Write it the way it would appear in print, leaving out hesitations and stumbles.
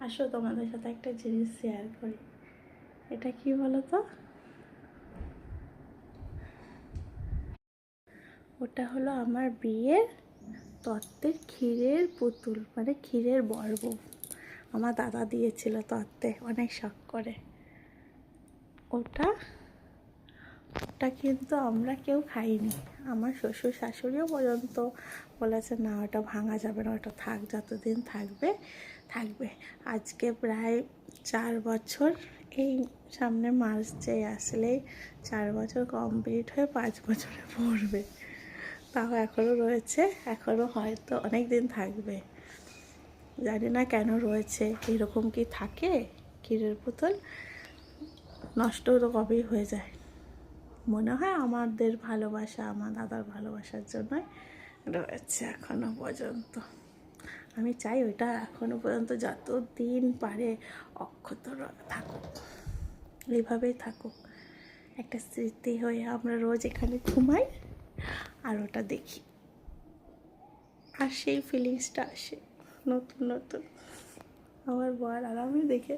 আসো তোমাদের সাথে একটা জিনিস শেয়ার করি। এটা কি বলো তো? ওটা হলো আমার বিয়ের তত্ত্বের ক্ষীরের পুতুল, মানে ক্ষীরের বর্ব। আমার দাদা দিয়েছিল তত্ত্বে, অনেক শখ করে। ওটা ওটা কিন্তু আমরা কেউ খাইনি। আমার শ্বশুর শাশুড়িও পর্যন্ত বলেছে না, ওটা ভাঙা যাবে না, ওটা থাক, যতদিন থাকবে থাকবে। আজকে প্রায় 4 বছর, এই সামনে মার্চে আসলেই 4 বছর কমপ্লিট হয়ে 5 বছরে পড়বে। তাও এখনও রয়েছে, এখনও হয়তো অনেক দিন থাকবে। জানি না কেন রয়েছে, এরকম কি থাকে ক্ষীরের পুতুল? নষ্ট তো কবেই হয়ে যায়। মনে হয় আমাদের ভালোবাসা, আমার দাদার ভালোবাসার জন্যই রয়েছে এখনো পর্যন্ত। আমি চাই ওইটা এখনো পর্যন্ত যত দিন পারে অক্ষত থাকুক, এইভাবেই থাকুক, একটা স্মৃতি হয়ে। আমরা রোজ এখানে ঘুমাই আর ওটা দেখি, আর সেই ফিলিংসটা আসে নতুন নতুন। আমার বর আর আমি দেখে